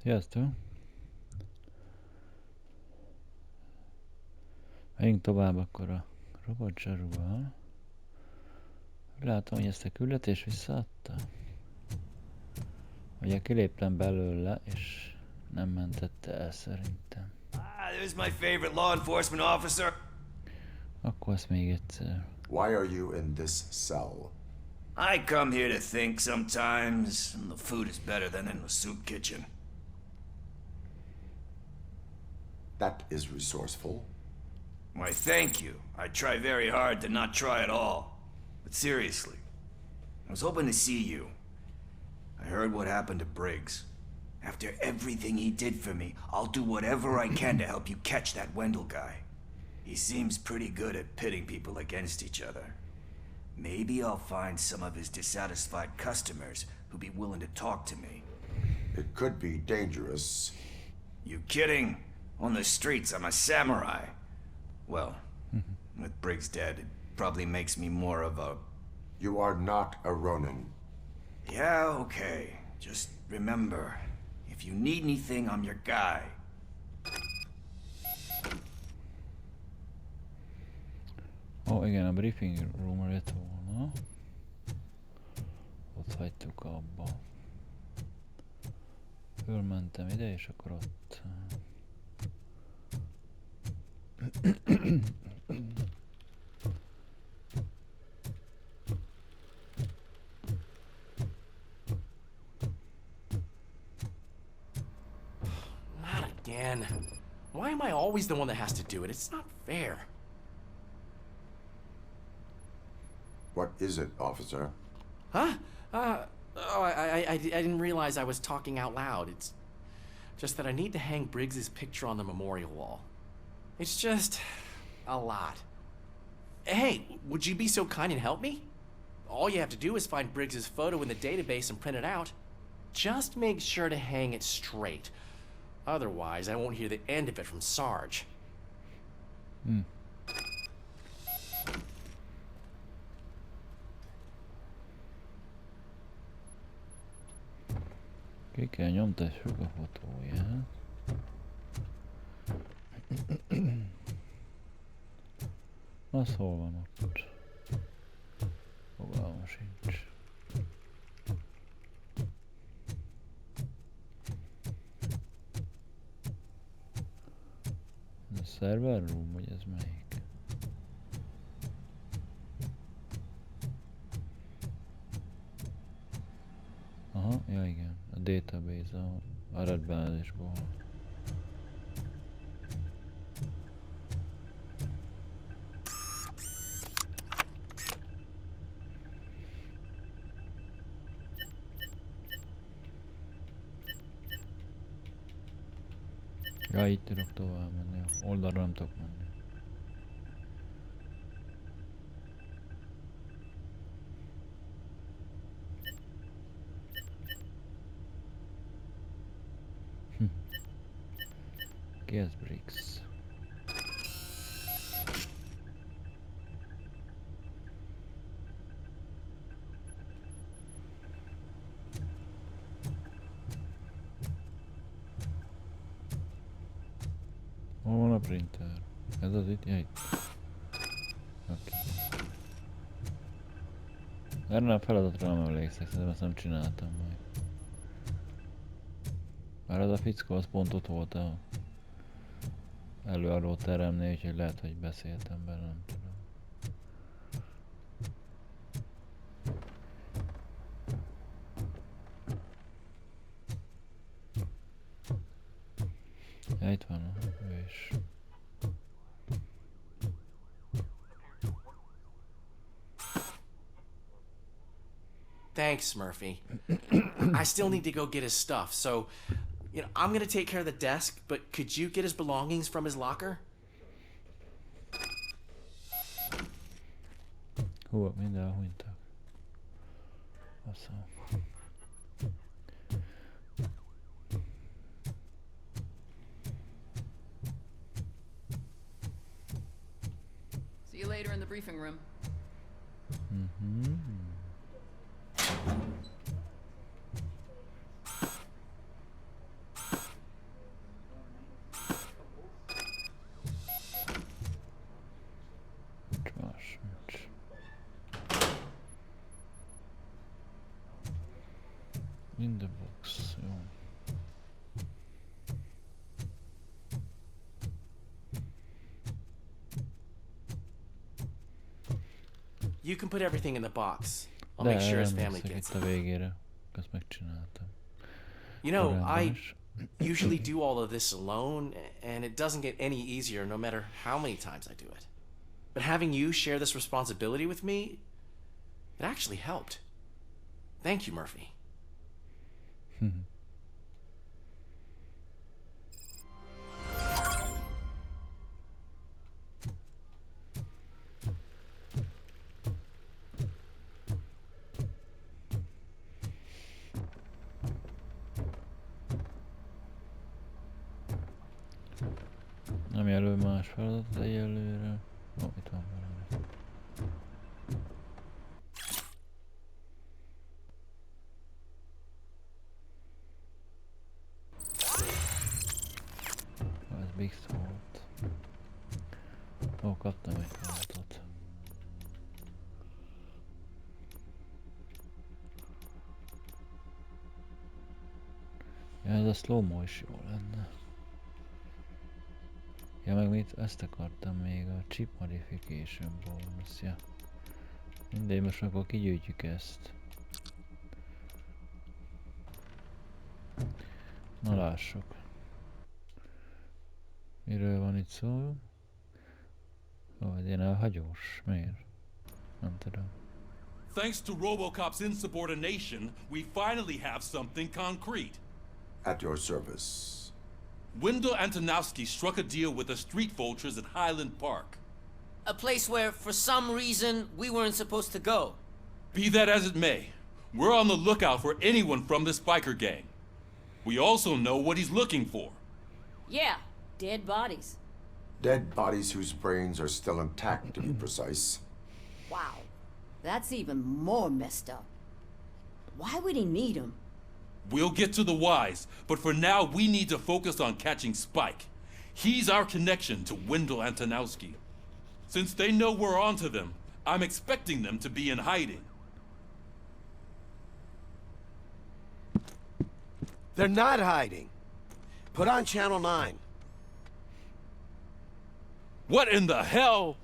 Sziasztok! Menjünk tovább akkor a robotzsaruval. Látom, hogy ezt a küldetést visszaadta. Ugye kiléptem belőle, és nem mentette el szerintem. There's my favorite law enforcement officer. Akkor azt még egyszer. Why are you in this cell? I come here to think sometimes, and the food is better than in the soup kitchen. That is resourceful. Why, thank you. I try very hard to not try at all. But seriously, I was hoping to see you. I heard what happened to Briggs. After everything he did for me, I'll do whatever I can to help you catch that Wendell guy. He seems pretty good at pitting people against each other. Maybe I'll find some of his dissatisfied customers who'd be willing to talk to me. It could be dangerous. You kidding? On the streets, I'm a samurai. Well, with Briggs dead, it probably makes me more of a... You are not a Ronin. Yeah, okay. Just remember, if you need anything, I'm your guy. Ó, igen, a briefing room lett volna. Ott hagytuk abba. Fölmentem ide, és akkor ott... Not again. Why am I always the one that has to do it? It's not fair. What is it, officer? Huh? I didn't realize I was talking out loud. It's just that I need to hang Briggs's picture on the memorial wall. It's just a lot. Hey, would you be so kind and help me? All you have to do is find Briggs's photo in the database and print it out. Just make sure to hang it straight. Otherwise, I won't hear the end of it from Sarge. Ki kell nyomtassuk a fotóját. Az hol van ott? Fogalmam sincs. Ez a server room, vagy ez melyik? Aha, ja igen, a database, a adatbázisból. Ja, itt tudok tovább menni, oldalra nem tudok menni. Ki ez Briggs? Hol van a printer? Ez az itt? Ja, itt. Oké. Erre a feladatra nem emlékszek, szerintem ezt nem csináltam meg. Már az a fickó az pont ott volt a előadó teremnél, úgyhogy lehet, hogy beszéltem bele, nem tudom. Ja, itt van ő is. Thanks, Murphy. I still need to go get his stuff, so, I'm gonna take care of the desk, but could you get his belongings from his locker? Hú, mindenhol hunytak. Faszom. See you later in the briefing room. In the box, jó. You can put everything in the box. I'll De make sure his emlékszek family gets itt it. a végére. Azt megcsináltam. You know, Korábban I is. usually do all of this alone, and it doesn't get any easier no matter how many times I do it. But having you share this responsibility with me, it actually helped. Thank you, Murphy. Nem jelöl más feladatot egyelőre. Ó, itt van valami. Ez Big volt. Ó, kaptam egy feladatot. Ja, ez a slow-mo is jó lenne. Ja, meg mit? Ezt akartam még, a chip modification bonus, ja. Mindegy, most akkor kigyűjtjük ezt. Na lássuk. Miről van itt szó? Ó, ez ilyen elhagyós. Miért? Nem tudom. Thanks to Robocop's insubordination, we finally have something concrete. At your service. Wendell Antonowski struck a deal with the street vultures at Highland Park. A place where, for some reason, we weren't supposed to go. Be that as it may, we're on the lookout for anyone from this biker gang. We also know what he's looking for. Yeah, dead bodies. Dead bodies whose brains are still intact, to be precise. Wow, that's even more messed up. Why would he need them? We'll get to the whys, but for now we need to focus on catching Spike. He's our connection to Wendell Antonowski. Since they know we're onto them, I'm expecting them to be in hiding. They're not hiding. Put on Channel 9. What in the hell?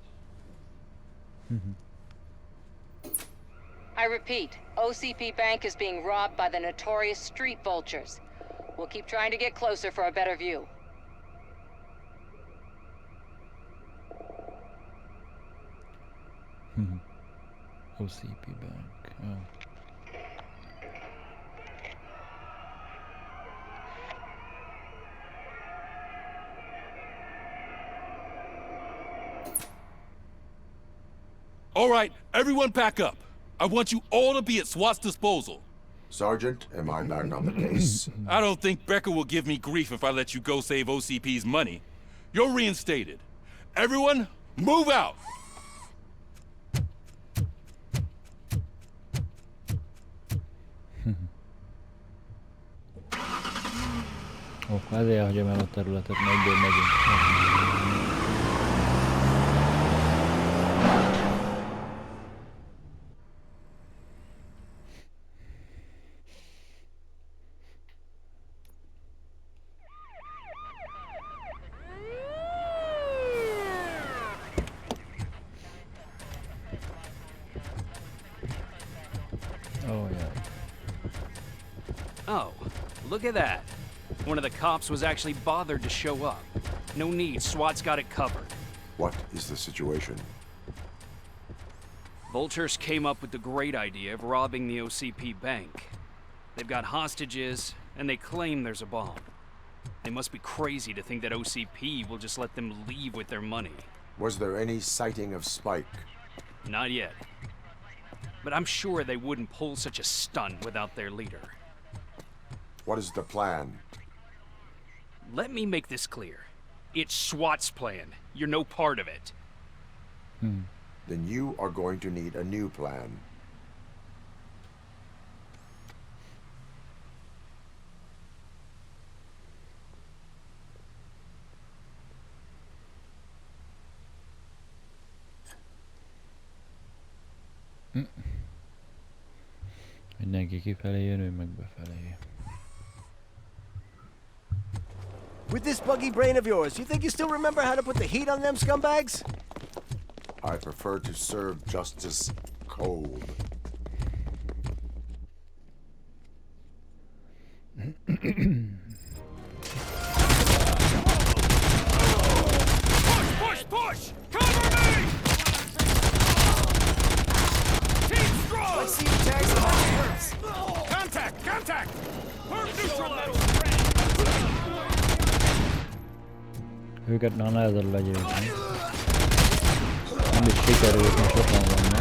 I repeat, OCP Bank is being robbed by the notorious street vultures. We'll keep trying to get closer for a better view. OCP Bank. Oh. All right, everyone pack up. I want you all to be at SWAT's disposal. Sergeant, am I back on the case? I don't think Becker will give me grief if I let you go save OCP's money. You're reinstated. Everyone, move out! Akkor ezért elhagyom el a területet, mert egyből megyünk. Oh yeah. Oh, look at that. One of the cops was actually bothered to show up. No need, SWAT's got it covered. What is the situation? Vultures came up with the great idea of robbing the OCP bank. They've got hostages, and they claim there's a bomb. They must be crazy to think that OCP will just let them leave with their money. Was there any sighting of Spike? Not yet. But I'm sure they wouldn't pull such a stunt without their leader. What is the plan? Let me make this clear. It's SWAT's plan. You're no part of it. Then you are going to need a new plan. Mindenki kifelé jön, ő meg befelé. With this buggy brain of yours, you think you still remember how to put the heat on them scumbags? I prefer to serve justice cold. Push! Cover me! Team strong! Let's see the tags on my nerves. Contact! Neutralized! Őket már nehezebb legyőzni. Nem is sikerült, mert sokan vannak.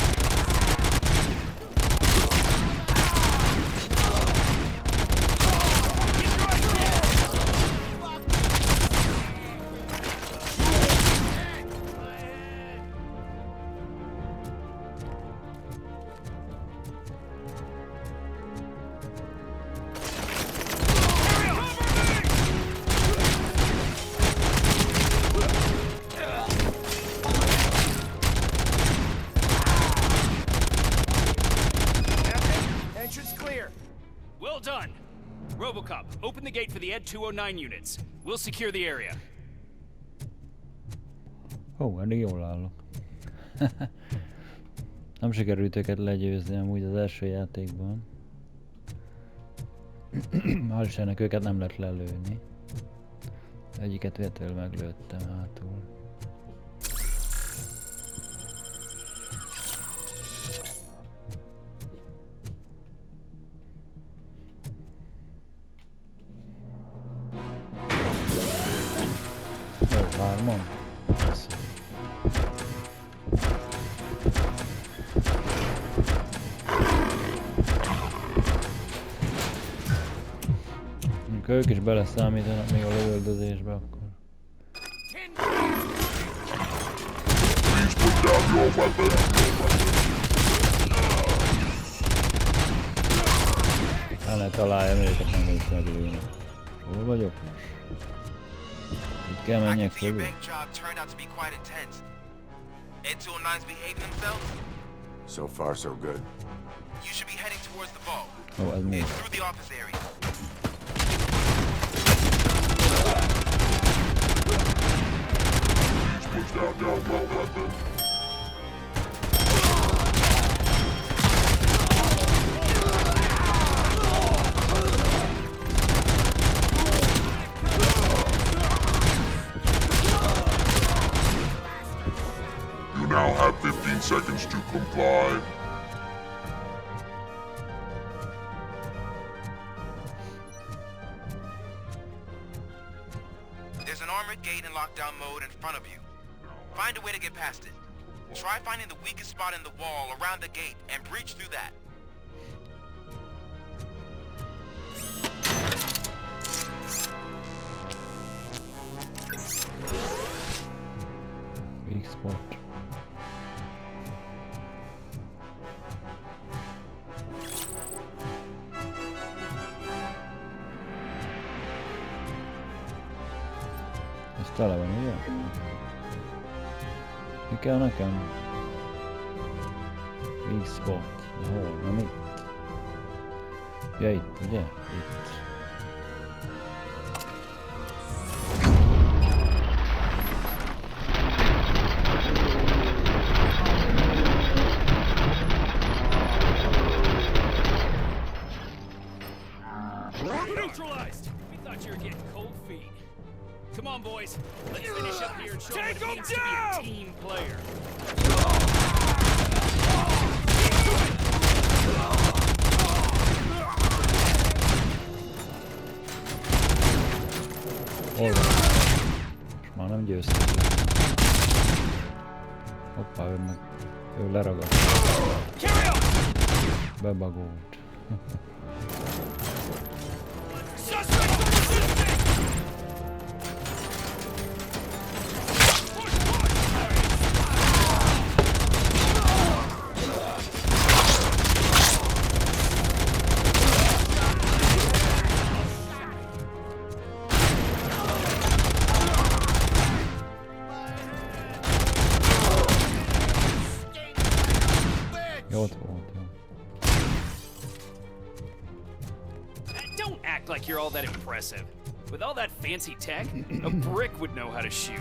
Well done! Robocop, open the gate for the Ed 209 units. We'll secure the area. Ó, elég jól állok. Nem sikerült őket legyőzni amúgy az első játékban. Hál' Istennek őket nem lehet lelőni. Egyiket véletlenül meglőttem hátul. Hárman? Ők is beleszámítanak még a lövöldözésbe akkor. El ne találjam őket, nem ők meglőnek. Hol vagyok most? Itt kell menjek fölül. So far, so good. You should be heading towards the vault. Ó, ez mi? Through the office area. You now have 15 seconds to comply. There's an armored gate in lockdown mode in front of you. Find a way to get past it. Try finding the weakest spot in the wall around the gate and breach through that. Weak spot. Ez tele van, ugye? Mi kell nekem? Weak spot. De hol? Nem itt? Ja, itt, ugye? Itt. Neutralized! We thought you were getting cold feet. Come on, boys. Let's finish up here and show them what it means to be a team player. Hol van? Most már nem győztem. Hoppá, ő leragadt. Bebagolt. Jó, ott volt, jó. act like you're all that impressive. With all that fancy tech, a brick would know how to shoot.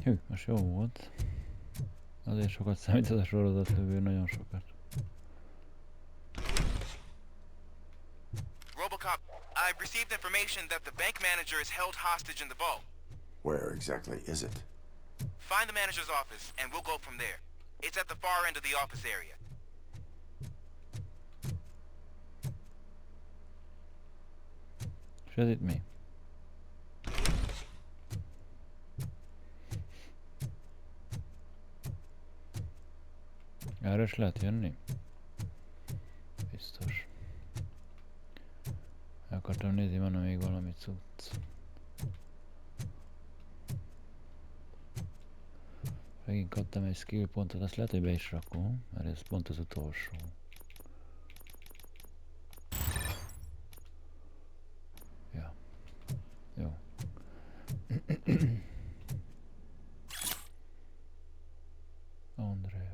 Hű, most jó volt. Azért sokat számít ez a sorozatlövő, nagyon sokat. Robocop, I've received information that the bank manager is held hostage in the vault. Where exactly is it? Find the manager's office, and we'll go from there. It's at the far end of the office area. És ez itt mi? Erre is lehet jönni? Biztos. El akartam nézni, van még valami cucc. Megint kaptam egy skill pontot, azt lehet, hogy be is rakom, mert ez pont az utolsó. Ja. Jó. Andrea.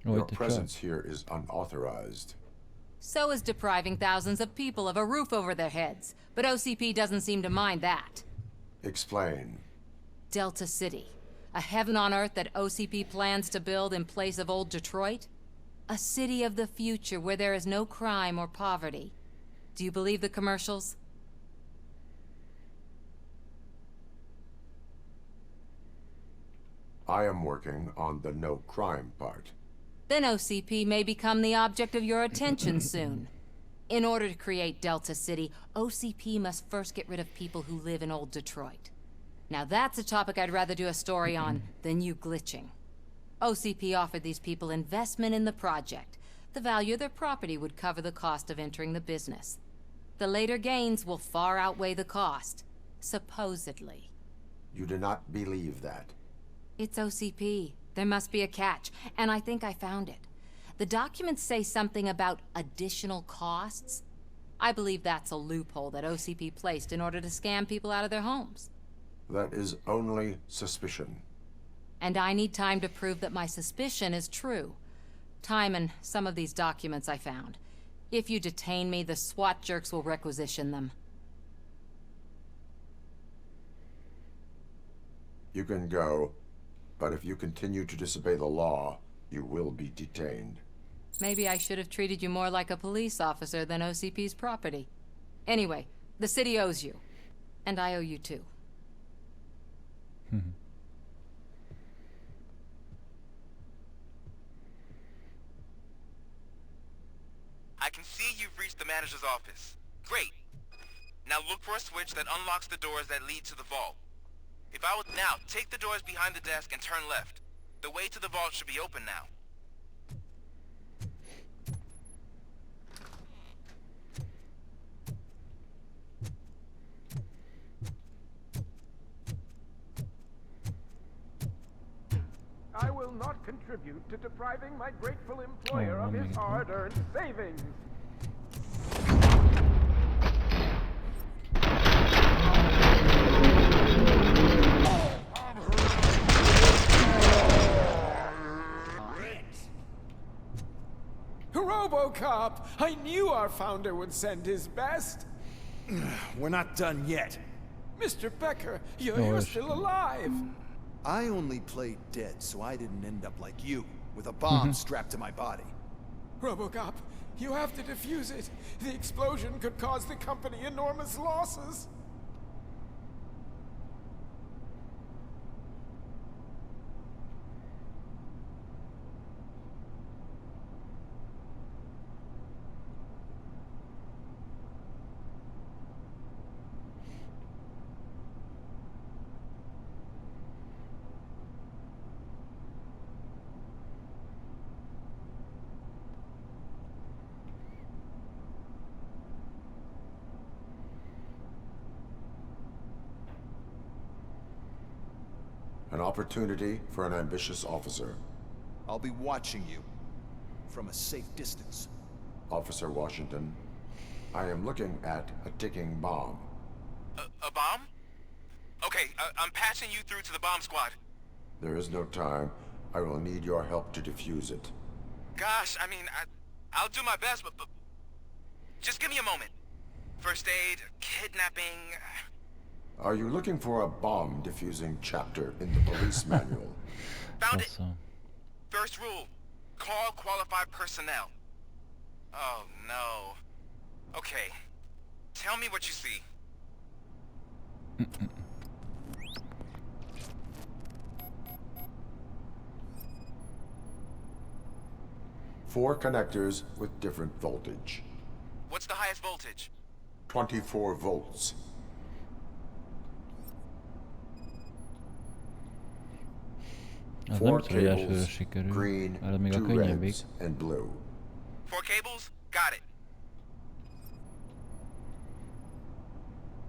Your presence here is unauthorized. So is depriving thousands of people of a roof over their heads. But OCP doesn't seem to mind that. Explain. Delta City. A heaven on earth that OCP plans to build in place of old Detroit? A city of the future where there is no crime or poverty. Do you believe the commercials? I am working on the no crime part. Then OCP may become the object of your attention soon. In order to create Delta City, OCP must first get rid of people who live in old Detroit. Now that's a topic I'd rather do a story on than you glitching. OCP offered these people investment in the project. The value of their property would cover the cost of entering the business. The later gains will far outweigh the cost. Supposedly. You do not believe that. It's OCP. There must be a catch, and I think I found it. The documents say something about additional costs. I believe that's a loophole that OCP placed in order to scam people out of their homes. That is only suspicion. And I need time to prove that my suspicion is true. Time and some of these documents I found. If you detain me, the SWAT jerks will requisition them. You can go, but if you continue to disobey the law, you will be detained. Maybe I should have treated you more like a police officer than OCP's property. Anyway, the city owes you. And I owe you too. I can see you've reached the manager's office. Great. Now look for a switch that unlocks the doors that lead to the vault. If I would now, take the doors behind the desk and turn left. The way to the vault should be open now. I will not contribute to depriving my grateful employer of his hard-earned savings. Robocop! I knew our founder would send his best. We're not done yet. Mr. Becker, you're still alive. I only played dead, so I didn't end up like you, with a bomb strapped to my body. Robocop, you have to defuse it. The explosion could cause the company enormous losses. An opportunity for an ambitious officer. I'll be watching you from a safe distance. Officer Washington, I am looking at a ticking bomb. A bomb? Okay, I'm passing you through to the bomb squad. There is no time. I will need your help to defuse it. Gosh, I mean, I'll do my best, but just give me a moment. First aid, kidnapping... Are you looking for a bomb defusing chapter in the police manual? Found it! First rule, call qualified personnel. Oh, no. Okay, tell me what you see. Four connectors with different voltage. What's the highest voltage? 24 volts. Az nem Four biztos, hogy elsőre cables, sikerül. green, Ez még a two könnyebbik. reds, and blue. 4 cables? Got it.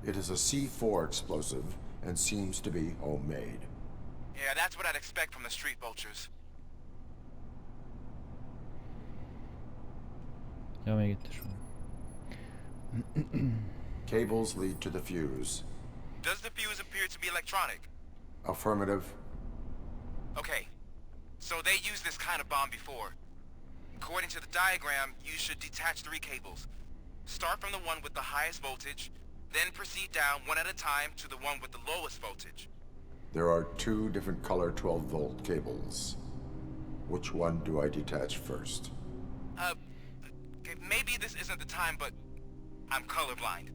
It is a C4 explosive and seems to be homemade. Yeah, that's what I'd expect from the street vultures. Ja, még itt is van. Cables lead to the fuse. Does the fuse appear to be electronic? Affirmative. Okay, so they used this kind of bomb before. According to the diagram, you should detach 3 cables. Start from the one with the highest voltage, then proceed down one at a time to the one with the lowest voltage. There are 2 different color 12-volt cables. Which one do I detach first? Okay, maybe this isn't the time, but I'm colorblind.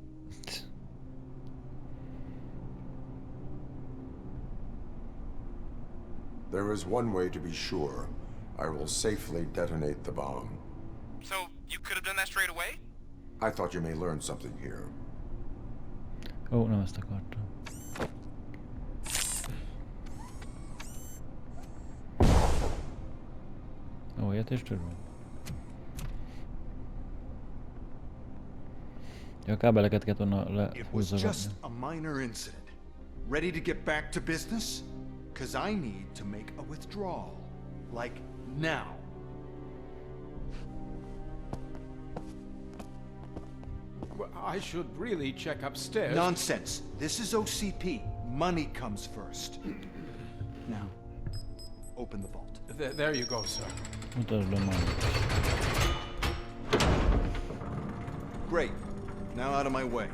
There is one way to be sure. I will safely detonate the bomb. So, you could have done that straight away? I thought you may learn something here. Ó, nem ezt akartam. Ó, ilyet is tudom. Ja, a kábeleket kellett onnan It was just lehúzogatni. a minor incident. Ready to get back to business? 'Cause I need to make a withdrawal. Like, now. Well, I should really check upstairs. Nonsense. This is OCP. Money comes first. Now, open the vault. There you go, sir. Mutasd be majd. Great. Now out of my way.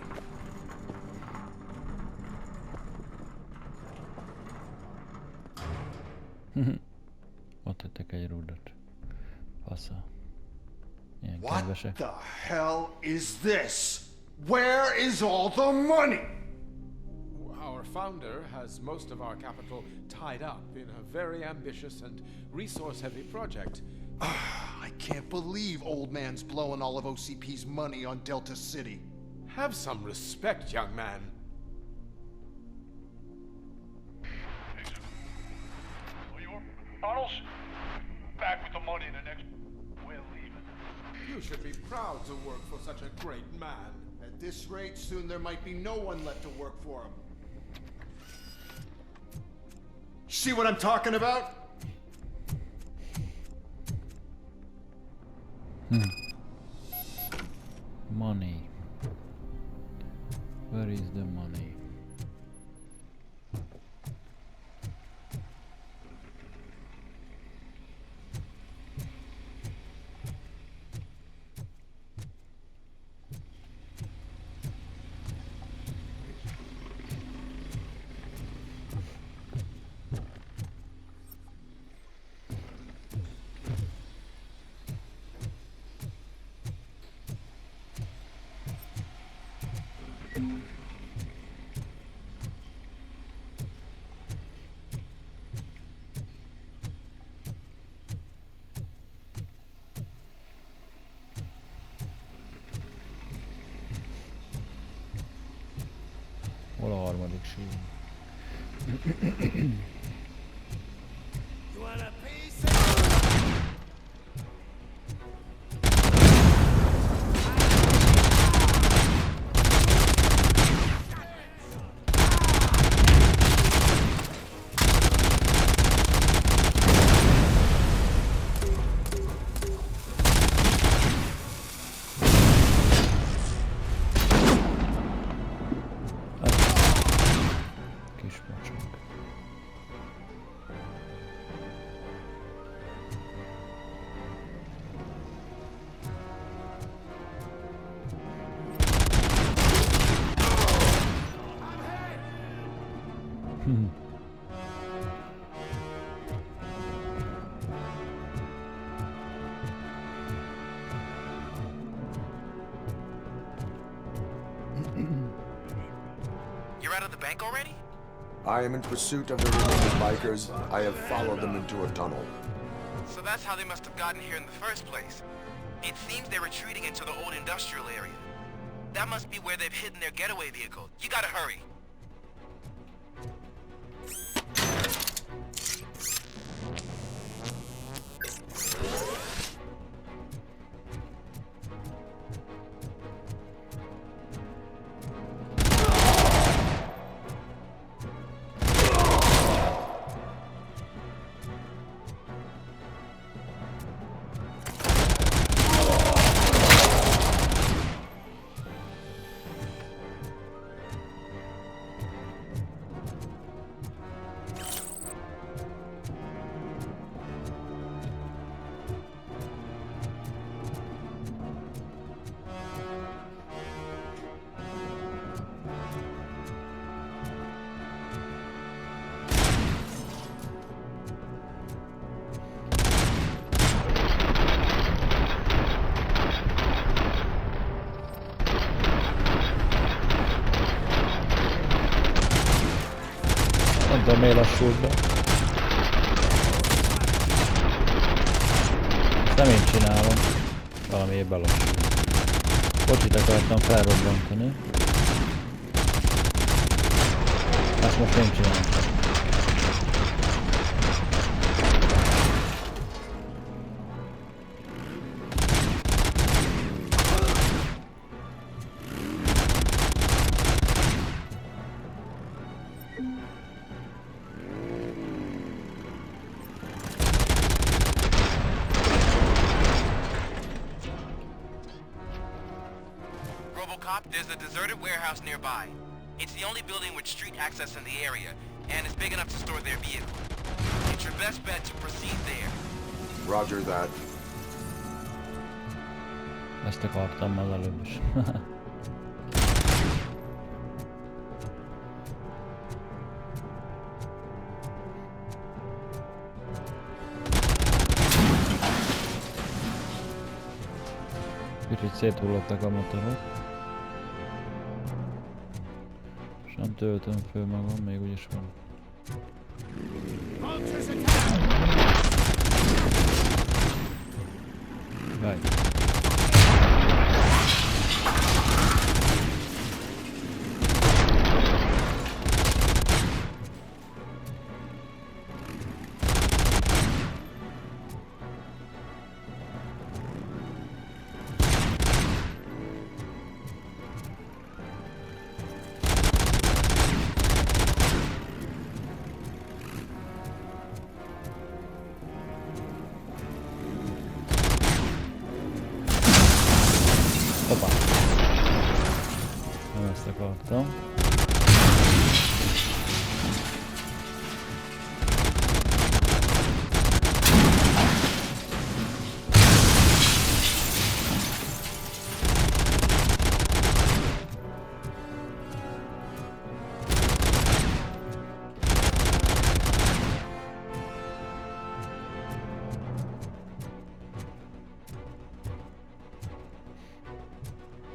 Ott tettek egy rudat. Fasza. Ilyen What kedvesek. the hell is this? Where is all the money? Our founder has most of our capital tied up in a very ambitious and resource-heavy project. I can't believe old man's blowing all of OCP's money on Delta City. Have some respect, young man. Arnold's back with the money in the next. We're leaving. You should be proud to work for such a great man. At this rate, soon there might be no one left to work for him. See what I'm talking about? Money. Where is the money? Hol a harmadik sír? They're out of the bank already? I am in pursuit of the remaining bikers. I have followed them into a tunnel. So that's how they must have gotten here in the first place. It seems they're retreating into the old industrial area. That must be where they've hidden their getaway vehicle. You gotta hurry. Nem tudom, miért lassult be. Ezt nem én csinálom. Valamiért belassul. Kocsit akartam felrobbantani. Ezt most én csináltam. Robocop, there's a deserted warehouse nearby. It's the only building with street access in the area, and it's big enough to store their vehicle. It's your best bet to proceed there. Roger that. Ezt akartam az előbb is. Kicsit széthullottak a motorok. És nem töltöm föl magam, még úgyis van. Jaj. Hoppá. Nem ezt akartam.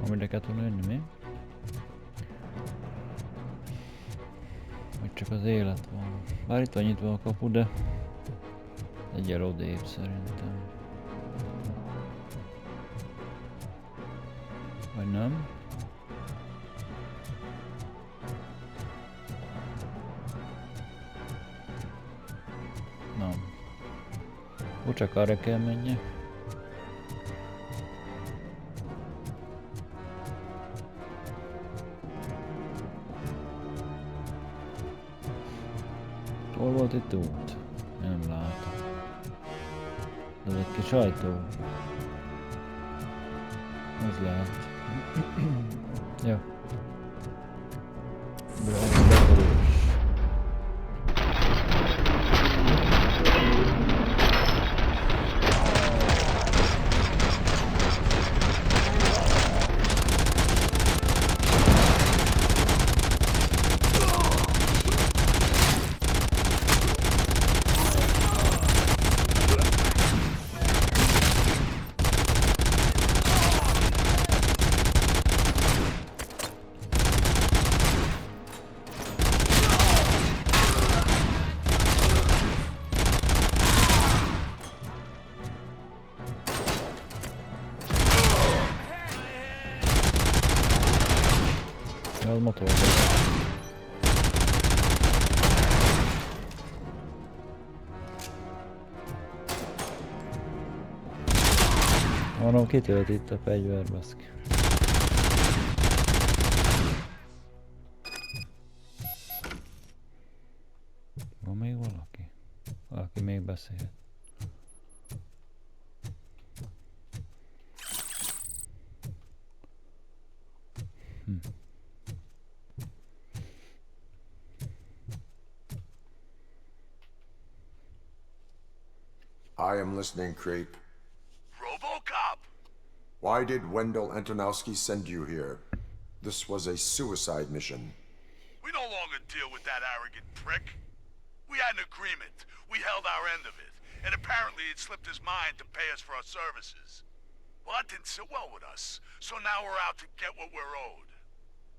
Amire kell tudni jönni, mi? Vagy csak az élet van. Bár itt van nyitva a kapu, de egyel odébb szerintem. Vagy nem? Nem. Ó, csak arra kell menjek. Hol volt itt út? Én nem látom. Ez egy kis ajtó. Az lehet. Jó. az motor. Mondom, kitölt itt a fegyver, baszki. Van még valaki? Valaki még beszél. I am listening, Creep. Robocop! Why did Wendell Antonowski send you here? This was a suicide mission. We no longer deal with that arrogant prick. We had an agreement. We held our end of it. And apparently it slipped his mind to pay us for our services. Well, that didn't sit well with us. So now we're out to get what we're owed.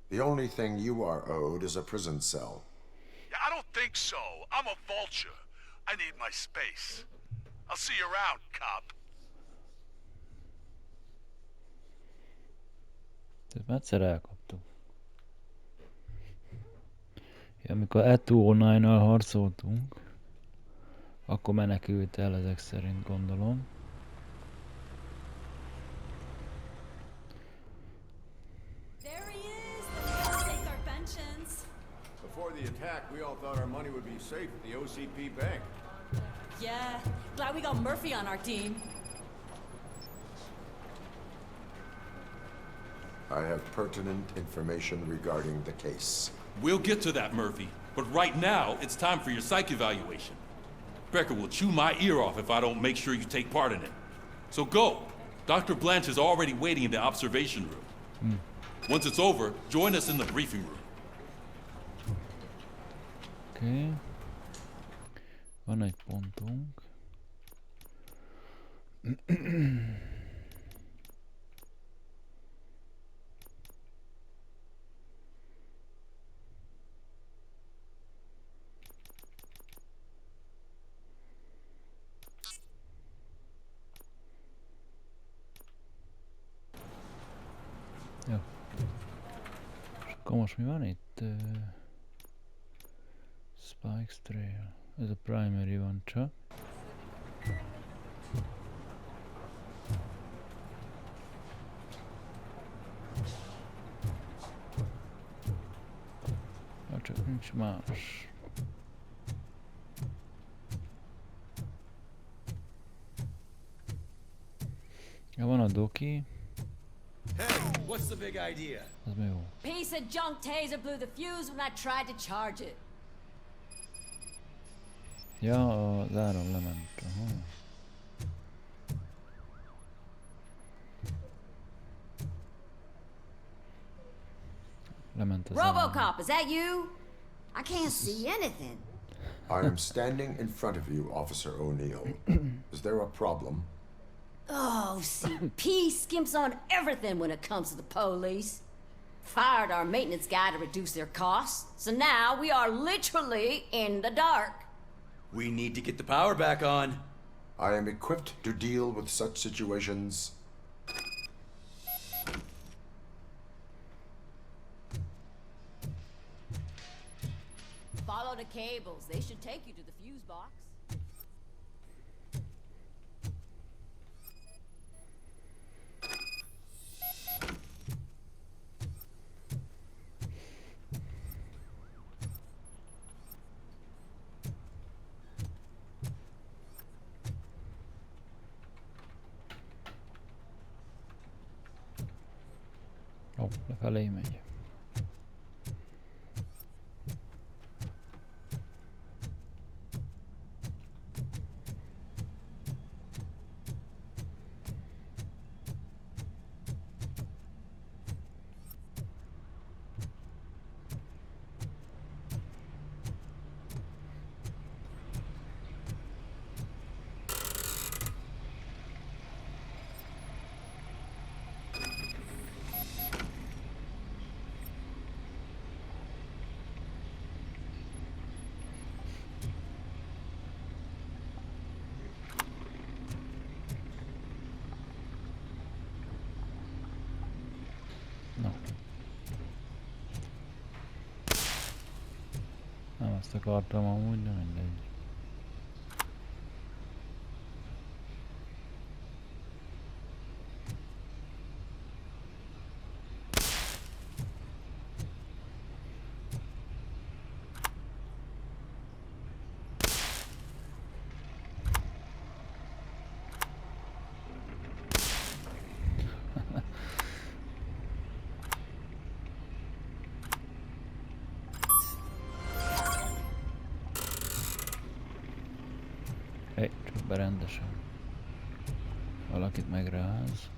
The only thing you are owed is a prison cell. Yeah, I don't think so. I'm a vulture. I need my space. I'll see you around, cop. Tehát egyszer elkaptuk. Ja, amikor E2-Online-nal harcoltunk, akkor menekült el ezek szerint, gondolom. Before the attack, we all thought our money would be safe at the OCP bank. Yeah, glad we got Murphy on our team. I have pertinent information regarding the case. We'll get to that, Murphy. But right now, it's time for your psych evaluation. Becker will chew my ear off if I don't make sure you take part in it. So go. Dr. Blanche is already waiting in the observation room. Once it's over, join us in the briefing room. Okay. Van egy pontunk. Jó. És akkor most mi van itt? Spike's Trail. Ez a primary van csak. Ja, csak nincs más. Ja, van a doki. Hey, what's the big idea? Az mi jó? Piece of junk taser blew the fuse when I tried to charge it. Ja, az áram lement. Aha. Lement az áram. Robocop, is that you? I can't see anything. I am standing in front of you, Officer O'Neill. Is there a problem? Oh, CP skimps on everything when it comes to the police. Fired our maintenance guy to reduce their costs, so now we are literally in the dark. We need to get the power back on. I am equipped to deal with such situations. Follow the cables. They should take you to the fuse box. Ó, lefelé megy. Ezt akartam amúgy, de mindegy. Csak be rendesen. Valakit megráz.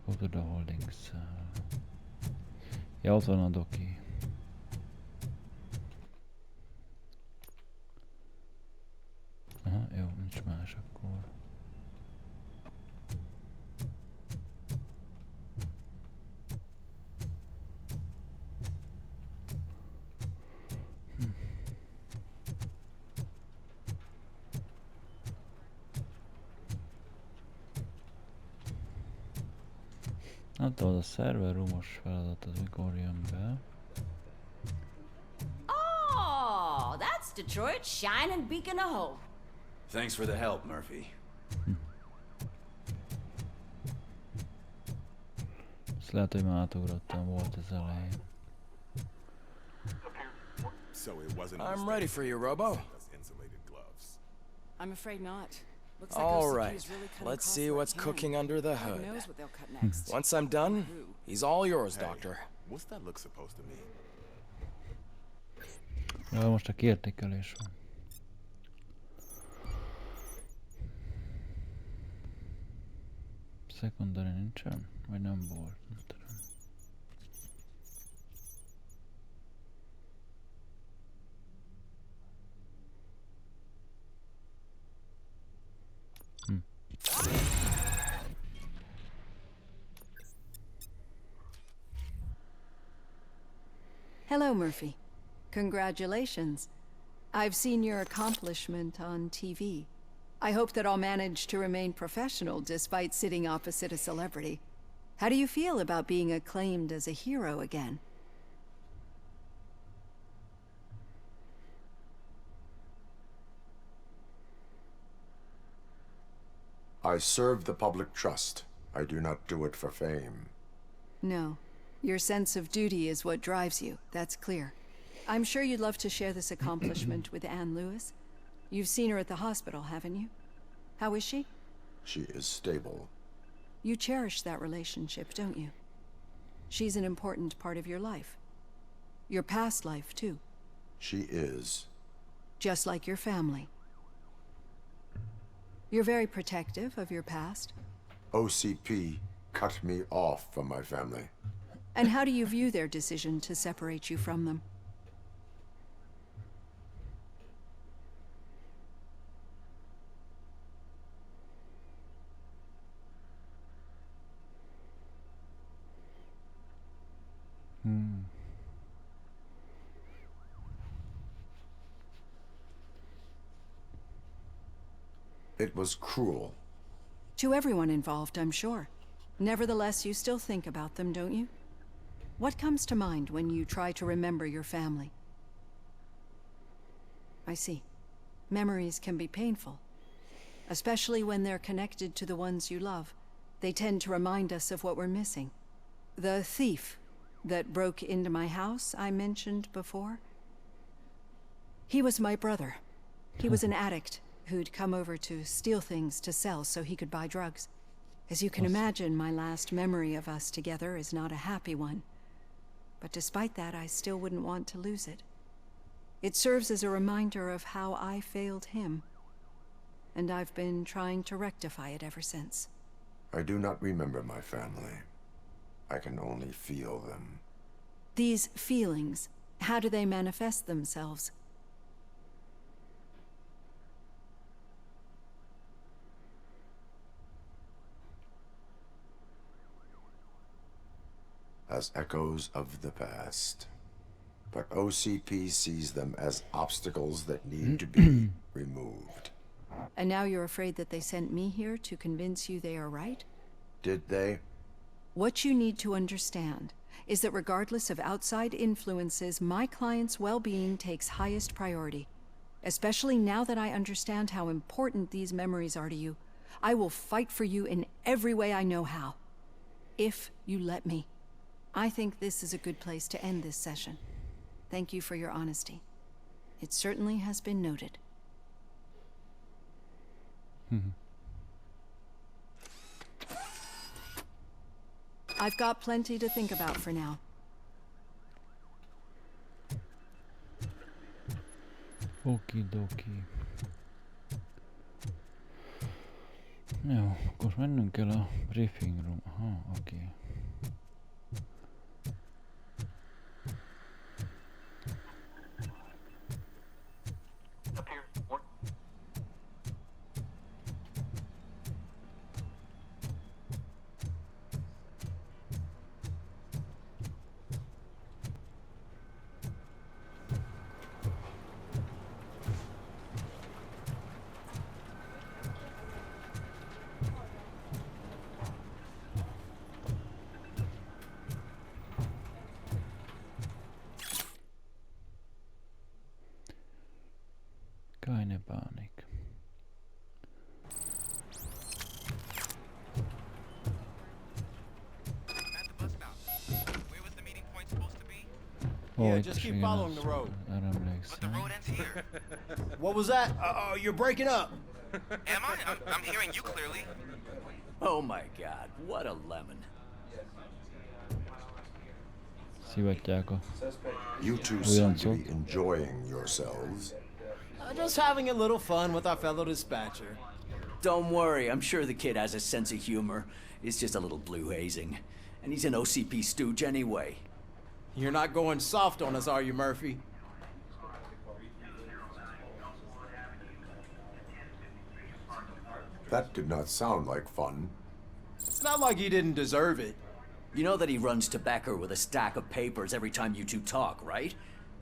Go to the holding cell. Ja, ott van a doki. Aha, jó, nincs más akkor. Nem tudom, az a szerver roomos feladat az mikor jön be. Oh, that's Detroit's shining beacon of hope. Thanks for the help, Murphy. Ezt lehet, hogy már átugrottam, volt az elején. I'm ready for you, Robo. I'm afraid not. Looks like All OCP right, is really cutting let's costs see like what's hell. cooking under the God hood. knows what they'll cut next. Once I'm done, he's all yours, Hey, Doctor. what's that look supposed to mean? Ja, most a kiértékelés van. Secondary nincsen? Vagy nem volt? Nem tudom. Hello, Murphy. Congratulations. I've seen your accomplishment on TV. I hope that I'll manage to remain professional despite sitting opposite a celebrity. How do you feel about being acclaimed as a hero again? I serve the public trust. I do not do it for fame. No. Your sense of duty is what drives you. That's clear. I'm sure you'd love to share this accomplishment with Anne Lewis. You've seen her at the hospital, haven't you? How is she? She is stable. You cherish that relationship, don't you? She's an important part of your life. Your past life, too. She is. Just like your family. You're very protective of your past. OCP cut me off from my family. And how do you view their decision to separate you from them? It was cruel. To everyone involved, I'm sure. Nevertheless, you still think about them, don't you? What comes to mind when you try to remember your family? I see. Memories can be painful, especially when they're connected to the ones you love. They tend to remind us of what we're missing. The thief that broke into my house I mentioned before, he was my brother. He was an addict who'd come over to steal things to sell so he could buy drugs. As you can imagine, my last memory of us together is not a happy one. But despite that, I still wouldn't want to lose it. It serves as a reminder of how I failed him. And I've been trying to rectify it ever since. I do not remember my family. I can only feel them. These feelings, how do they manifest themselves? As echoes of the past. But OCP sees them as obstacles that need to be removed. And now you're afraid that they sent me here to convince you they are right? Did they? What you need to understand is that regardless of outside influences, my client's well-being takes highest priority. Especially now that I understand how important these memories are to you. I will fight for you in every way I know how. If you let me. I think this is a good place to end this session. Thank you for your honesty. It certainly has been noted. I've got plenty to think about for now. Okidoki. Jó, akkor mennünk kell a briefing room. Aha, oké. Keine Panik. Yeah, just keep following the road. But the road ends here. What was that? You're breaking up. Am I? I'm hearing you clearly. Oh my god, what a lemon. Szivatják a You two seem to be enjoying yourselves. Just having a little fun with our fellow dispatcher. Don't worry, I'm sure the kid has a sense of humor. It's just a little blue hazing. And he's an OCP stooge anyway. You're not going soft on us, are you, Murphy? That did not sound like fun. It's not like he didn't deserve it. You know that he runs tobacco with a stack of papers every time you two talk, right?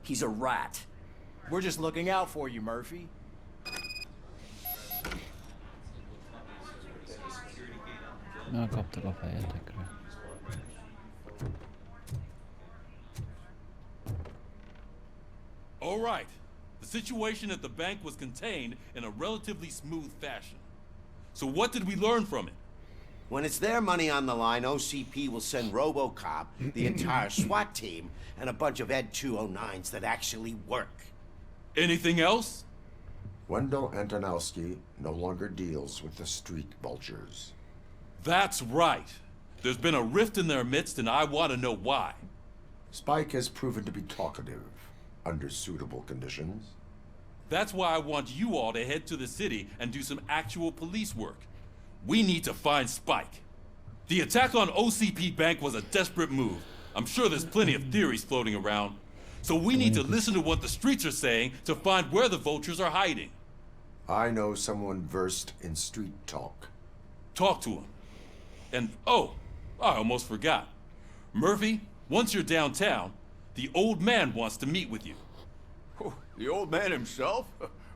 He's a rat. We're just looking out for you, Murphy. Elkaptak a fejetekre. All right. The situation at the bank was contained in a relatively smooth fashion. So what did we learn from it? When it's their money on the line, OCP will send Robocop, the entire SWAT team, and a bunch of Ed 209s that actually work. Anything else? Wendell Antonowski no longer deals with the street vultures. That's right. There's been a rift in their midst, and I want to know why. Spike has proven to be talkative, under suitable conditions. That's why I want you all to head to the city and do some actual police work. We need to find Spike. The attack on OCP Bank was a desperate move. I'm sure there's plenty of theories floating around. So we need to listen to what the streets are saying to find where the vultures are hiding. I know someone versed in street talk. Talk to him. And, oh, I almost forgot. Murphy, once you're downtown, the old man wants to meet with you. Oh, the old man himself?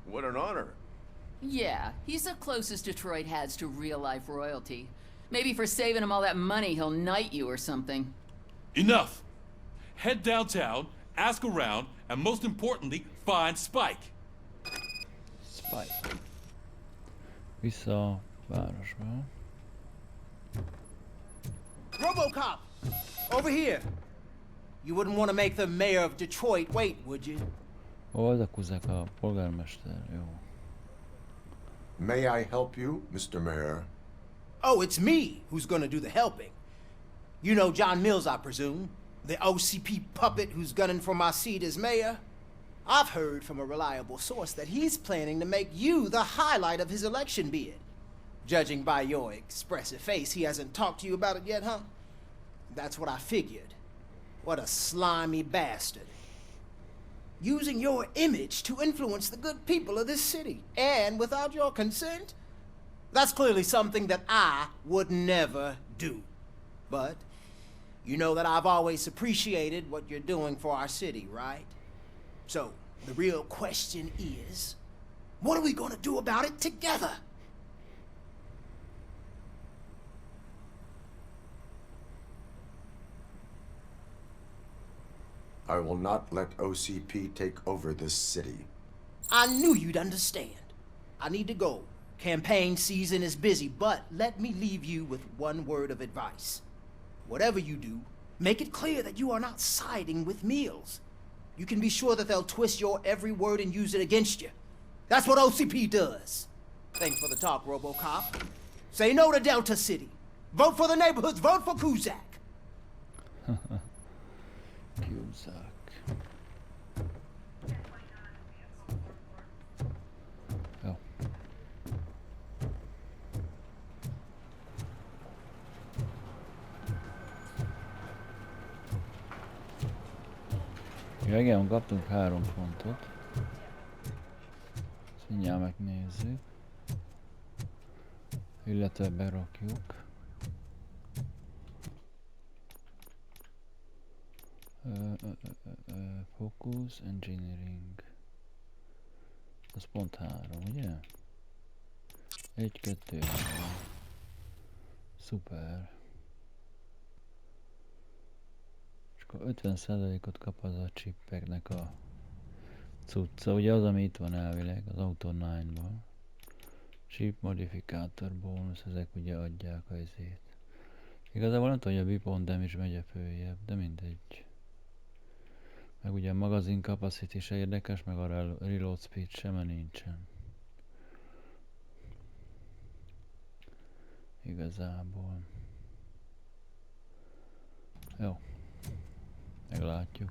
What an honor. Yeah, he's the closest Detroit has to real-life royalty. Maybe for saving him all that money, he'll knight you or something. Enough! Head downtown, ask around, and most importantly, find Spike. Spike. Vissza a városba. Robocop! Over here! You wouldn't want to make the mayor of Detroit wait, would you? Oldakozzák a polgármester, jó. May I help you, Mr. Mayor? Oh, it's me who's gonna do the helping. You know John Mills, I presume? The OCP puppet who's gunning for my seat as mayor? I've heard from a reliable source that he's planning to make you the highlight of his election bid. Judging by your expressive face, he hasn't talked to you about it yet, huh? That's what I figured. What a slimy bastard. Using your image to influence the good people of this city, and without your consent? That's clearly something that I would never do. But you know that I've always appreciated what you're doing for our city, right? So, the real question is, what are we gonna do about it together? I will not let OCP take over this city. I knew you'd understand. I need to go. Campaign season is busy, but let me leave you with one word of advice. Whatever you do, make it clear that you are not siding with Mills. You can be sure that they'll twist your every word and use it against you. That's what OCP does. Thanks for the talk, Robocop. Say no to Delta City. Vote for the neighborhoods. Vote for Kuzak. Kuzak. Jó. Ja, igen, kaptunk 3 pontot. Ezt mindjárt megnézzük. Illetve berakjuk. Focus, Engineering. Az pont 3, ugye? 1, 2, 3. Szuper. És akkor 50%-ot kap az a chipeknek a cucca. Ugye az, ami itt van elvileg, az Auto 9-ban. Chip modifikátor bónusz, ezek ugye adják a izét. Igazából nem tudom, hogy a weapon damage megye följebb, de mindegy. Meg ugye a magazin capacity se érdekes, meg a reload speed sem, mert nincsen. Igazából. Jó. Meglátjuk.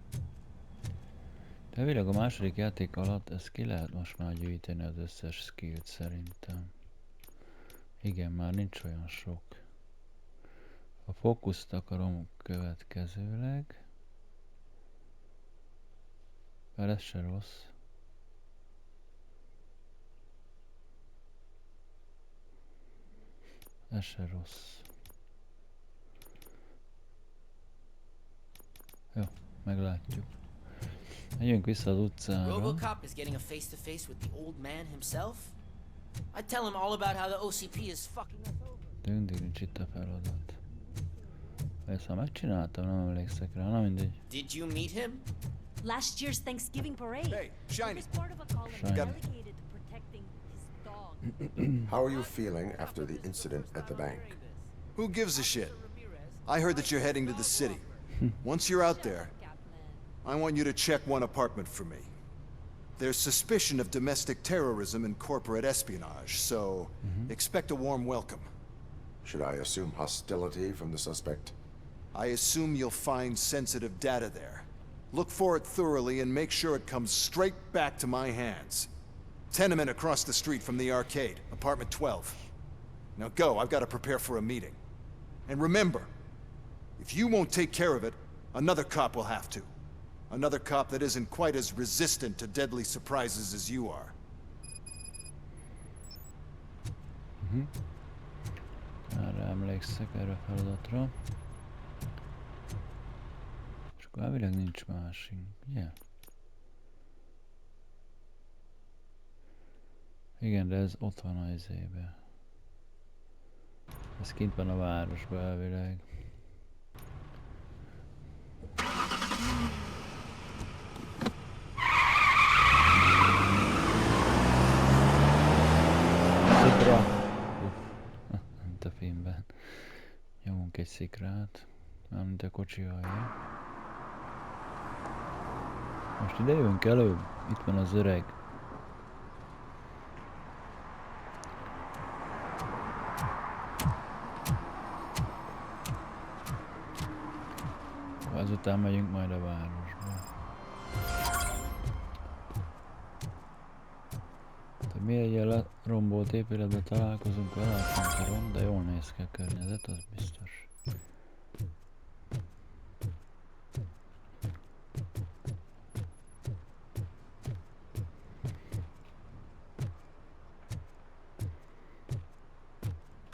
De elvileg a második játék alatt ezt ki lehet most már gyűjteni az összes skillt szerintem. Igen, már nincs olyan sok. A fókuszt akarom következőleg. Mert ez se rossz. Ez se rossz. Jó, meglátjuk. Megyünk vissza az utcára. Robocop is getting a face-to-face with the old man himself? I tell him all about how the OCP is fucking us over. Nincs itt a feladat. Ezt már megcsináltam, nem emlékszek rá, na mindegy. Did you meet him? Last year's Thanksgiving parade. Hey, Shiny. Part of a column Shiny. dedicated to protecting his dog. How are you feeling after the incident at the bank? Who gives a shit? I heard that you're heading to the city. Once you're out there, I want you to check one apartment for me. There's suspicion of domestic terrorism and corporate espionage, so expect a warm welcome. Should I assume hostility from the suspect? I assume you'll find sensitive data there. Look for it thoroughly and make sure it comes straight back to my hands. Tenement across the street from the arcade, apartment 12. Now go, I've got to prepare for a meeting. And remember, if you won't take care of it, another cop will have to. Another cop that isn't quite as resistant to deadly surprises as you are. Erre emlékszek, erre a feladatra. És akkor elvileg nincs másik, ugye? Igen, de ez ott van a izébe. Ez kint van a városban elvileg. Szikra! Mint a filmben. Nyomunk egy szikrát. Mint a kocsi alja. Most ide jövünk előbb. Itt van az öreg. Azután megyünk majd a városba. Tehát mi egy ilyen lerombolt épületben találkozunk vele, azt nem tudom, de jól néz ki a környezet, az biztos.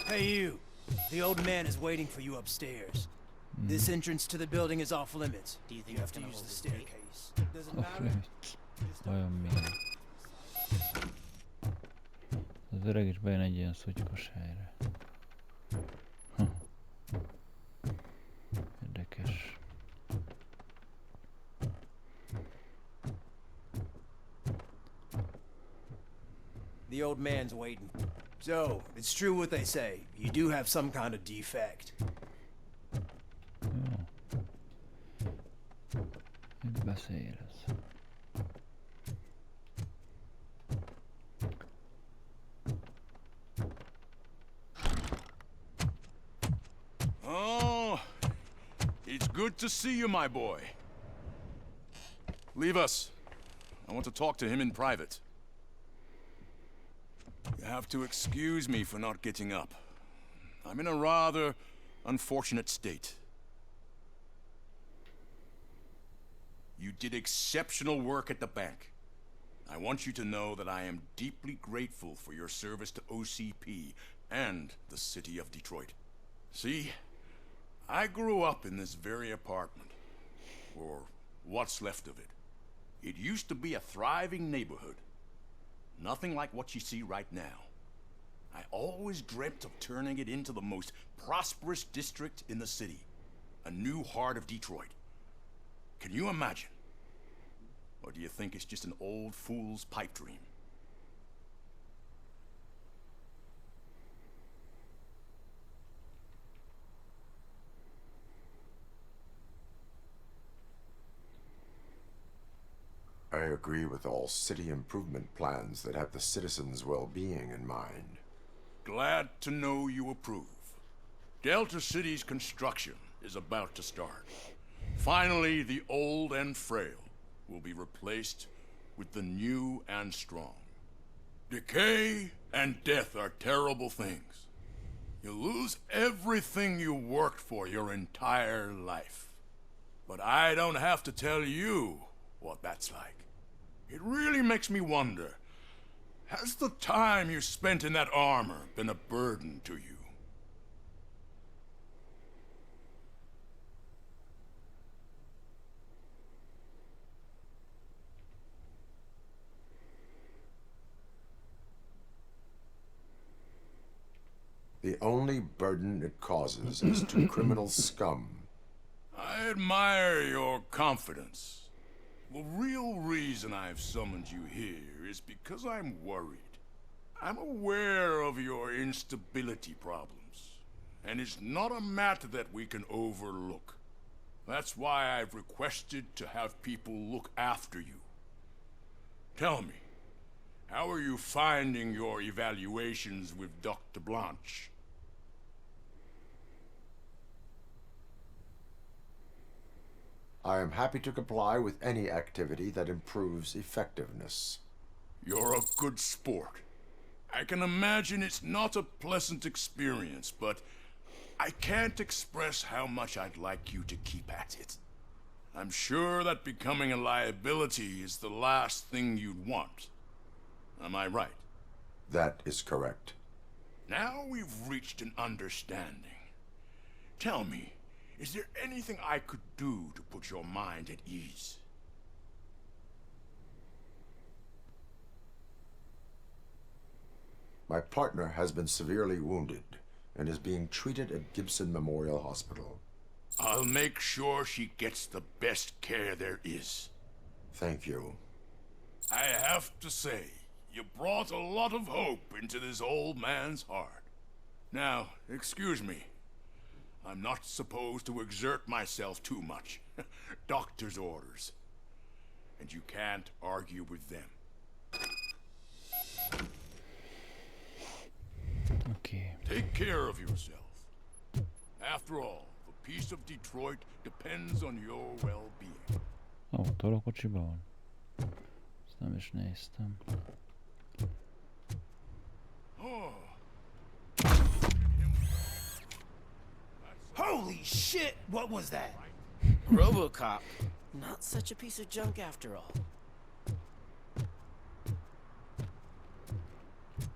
Hey you! The old man is waiting for you upstairs. This entrance to the building is off limits. Do you think You have it's to gonna use hold the his weight? staircase. Doesn't Off matter. limits. Vajon mi? Az öreg is bejön egy ilyen szutykos helyre. Érdekes. The old man's waiting. So, it's true what they say. You do have some kind of defect. Jó. Mit beszélsz? Oh, it's good to see you, my boy. Leave us. I want to talk to him in private. You have to excuse me for not getting up. I'm in a rather unfortunate state. You did exceptional work at the bank. I want you to know that I am deeply grateful for your service to OCP and the city of Detroit. See, I grew up in this very apartment, or what's left of it. It used to be a thriving neighborhood. Nothing like what you see right now. I always dreamt of turning it into the most prosperous district in the city. A new heart of Detroit. Can you imagine? Or do you think it's just an old fool's pipe dream? I agree with all city improvement plans that have the citizens' well-being in mind. Glad to know you approve. Delta City's construction is about to start. Finally, the old and frail will be replaced with the new and strong. Decay and death are terrible things. You lose everything you worked for your entire life. But I don't have to tell you what that's like. It really makes me wonder, has the time you spent in that armor been a burden to you? The only burden it causes is to criminal scum. I admire your confidence. The real reason I've summoned you here is because I'm worried. I'm aware of your instability problems, and it's not a matter that we can overlook. That's why I've requested to have people look after you. Tell me, how are you finding your evaluations with Dr. Blanche? I am happy to comply with any activity that improves effectiveness. You're a good sport. I can imagine it's not a pleasant experience, but I can't express how much I'd like you to keep at it. I'm sure that becoming a liability is the last thing you'd want. Am I right? That is correct. Now we've reached an understanding. Tell me, is there anything I could do to put your mind at ease? My partner has been severely wounded and is being treated at Gibson Memorial Hospital. I'll make sure she gets the best care there is. Thank you. I have to say, you brought a lot of hope into this old man's heart. Now, excuse me. I'm not supposed to exert myself too much. Doctor's orders. And you can't argue with them. Okay. Take care of yourself. After all, the peace of Detroit depends on your well-being. Ó, tolókocsiban van. Ezt nem is néztem. Oh. Holy shit! What was that? Robocop. Not such a piece of junk after all.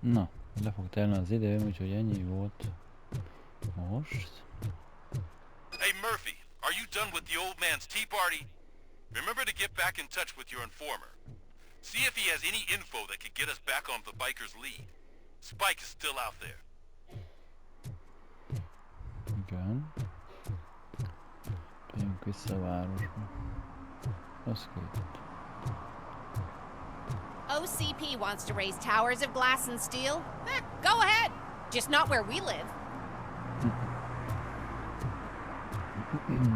Na, le fog telni az időm, úgyhogy ennyi volt most. Hey Murphy, are you done with the old man's tea party? Remember to get back in touch with your informer. See if he has any info that could get us back on the biker's lead. Spike is still out there. Igen. Térjünk vissza a városba. Azt küldött. OCP wants to raise towers of glass and steel? Go ahead. Just not where we live.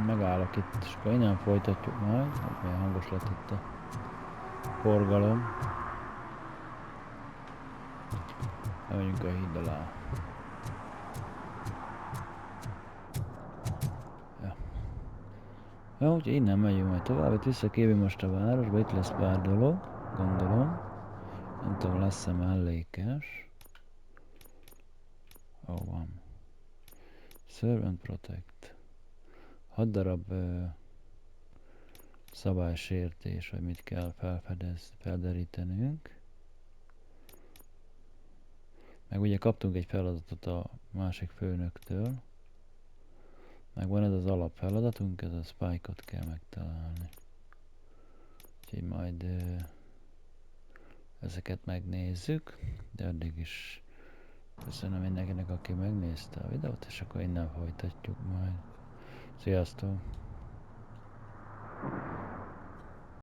Megállok itt, és akkor innen folytatjuk majd. Milyen hangos lett itt a forgalom. Elmegyünk a híd alá. Ja. Jó, úgyhogy innen megyünk majd tovább. Itt visszakérünk most a városba, itt lesz pár dolog, gondolom. Nem tudom, lesz-e mellékes. Ó, van. Serve and Protect. 6 darab szabálysértés, vagy mit kell felderítenünk. Meg ugye kaptunk egy feladatot a másik főnöktől. Meg van ez az alapfeladatunk, ez a Spike-ot kell megtalálni. Úgyhogy majd ezeket megnézzük, de addig is köszönöm mindenkinek, aki megnézte a videót, és akkor innen folytatjuk majd. Sziasztok!